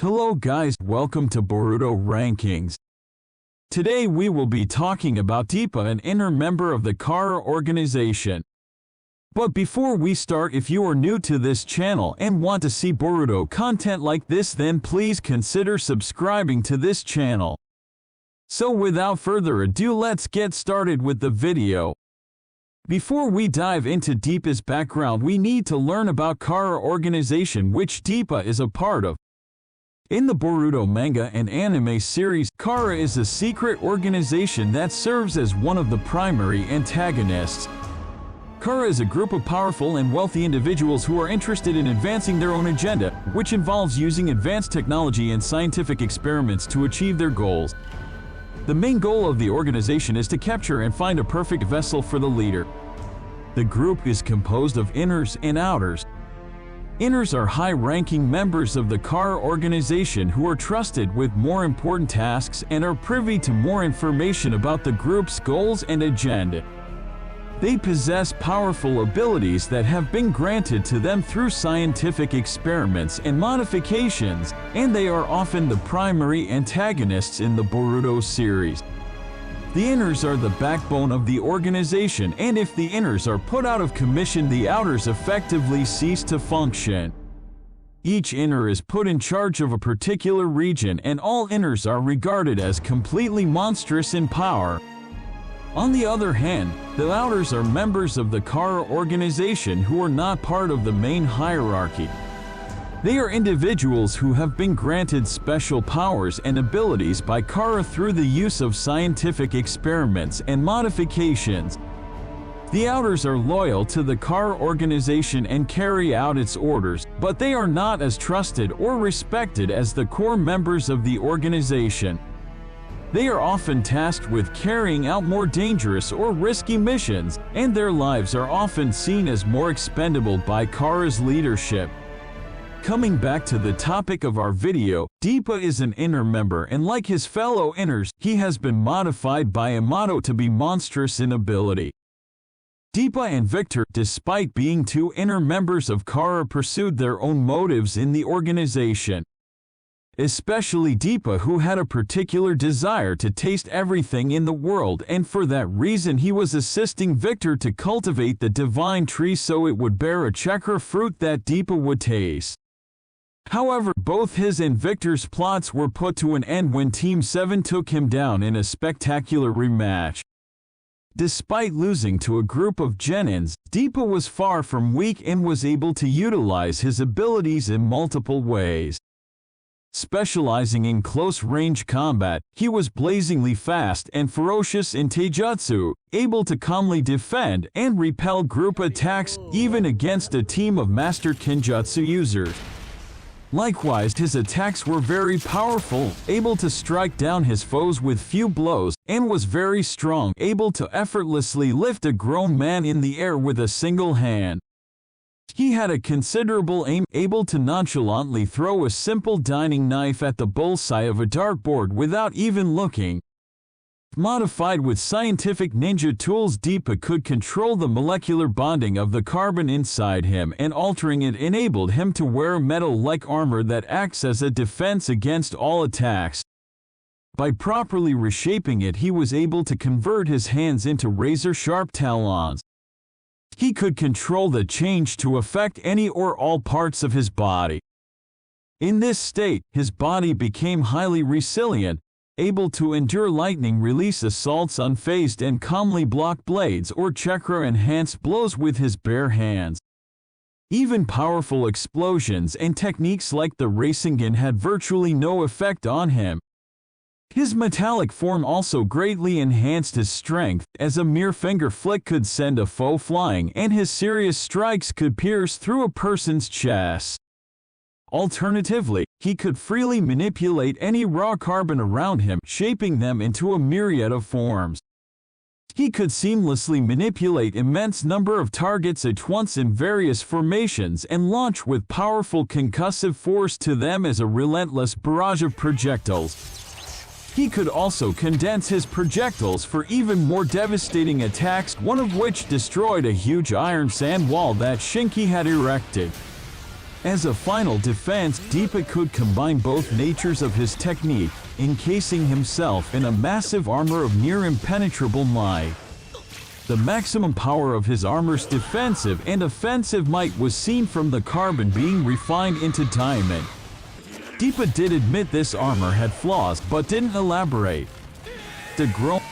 Hello guys, welcome to Boruto Rankings. Today we will be talking about Deepa, an inner member of the Kara organization. But before we start, if you are new to this channel and want to see Boruto content like this, then please consider subscribing to this channel. So without further ado, let's get started with the video. Before we dive into Deepa's background, we need to learn about Kara organization, which Deepa is a part of. In the Boruto manga and anime series, Kara is a secret organization that serves as one of the primary antagonists. Kara is a group of powerful and wealthy individuals who are interested in advancing their own agenda, which involves using advanced technology and scientific experiments to achieve their goals. The main goal of the organization is to capture and find a perfect vessel for the leader. The group is composed of inners and outers. Inners are high-ranking members of the Kara organization who are trusted with more important tasks and are privy to more information about the group's goals and agenda. They possess powerful abilities that have been granted to them through scientific experiments and modifications, and they are often the primary antagonists in the Boruto series. The inners are the backbone of the organization, and if the inners are put out of commission, the outers effectively cease to function. Each inner is put in charge of a particular region, and all inners are regarded as completely monstrous in power. On the other hand, the outers are members of the Kara organization who are not part of the main hierarchy. They are individuals who have been granted special powers and abilities by Kara through the use of scientific experiments and modifications. The outers are loyal to the Kara organization and carry out its orders, but they are not as trusted or respected as the core members of the organization. They are often tasked with carrying out more dangerous or risky missions, and their lives are often seen as more expendable by Kara's leadership. Coming back to the topic of our video, Deepa is an inner member, and like his fellow inners, he has been modified by Yamato to be monstrous in ability. Deepa and Victor, despite being two inner members of Kara, pursued their own motives in the organization. Especially Deepa, who had a particular desire to taste everything in the world, and for that reason he was assisting Victor to cultivate the divine tree so it would bear a chakra fruit that Deepa would taste. However, both his and Victor's plots were put to an end when Team 7 took him down in a spectacular rematch. Despite losing to a group of genins, Deepa was far from weak and was able to utilize his abilities in multiple ways. Specializing in close-range combat, he was blazingly fast and ferocious in taijutsu, able to calmly defend and repel group attacks even against a team of master kenjutsu users. Likewise, his attacks were very powerful, able to strike down his foes with few blows, and was very strong, able to effortlessly lift a grown man in the air with a single hand. He had a considerable aim, able to nonchalantly throw a simple dining knife at the bullseye of a dartboard without even looking. Modified with scientific ninja tools, Deepa could control the molecular bonding of the carbon inside him, and altering it enabled him to wear metal-like armor that acts as a defense against all attacks. By properly reshaping it, he was able to convert his hands into razor-sharp talons. He could control the change to affect any or all parts of his body. In this state, his body became highly resilient, able to endure lightning release assaults unfazed and calmly block blades or chakra-enhanced blows with his bare hands. Even powerful explosions and techniques like the Rasengan had virtually no effect on him. His metallic form also greatly enhanced his strength, as a mere finger flick could send a foe flying, and his serious strikes could pierce through a person's chest. Alternatively, he could freely manipulate any raw carbon around him, shaping them into a myriad of forms. He could seamlessly manipulate immense number of targets at once in various formations and launch with powerful concussive force to them as a relentless barrage of projectiles. He could also condense his projectiles for even more devastating attacks, one of which destroyed a huge iron sand wall that Shinki had erected. As a final defense, Deepa could combine both natures of his technique, encasing himself in a massive armor of near impenetrable might. The maximum power of his armor's defensive and offensive might was seen from the carbon being refined into diamond. Deepa did admit this armor had flaws but didn't elaborate. The grown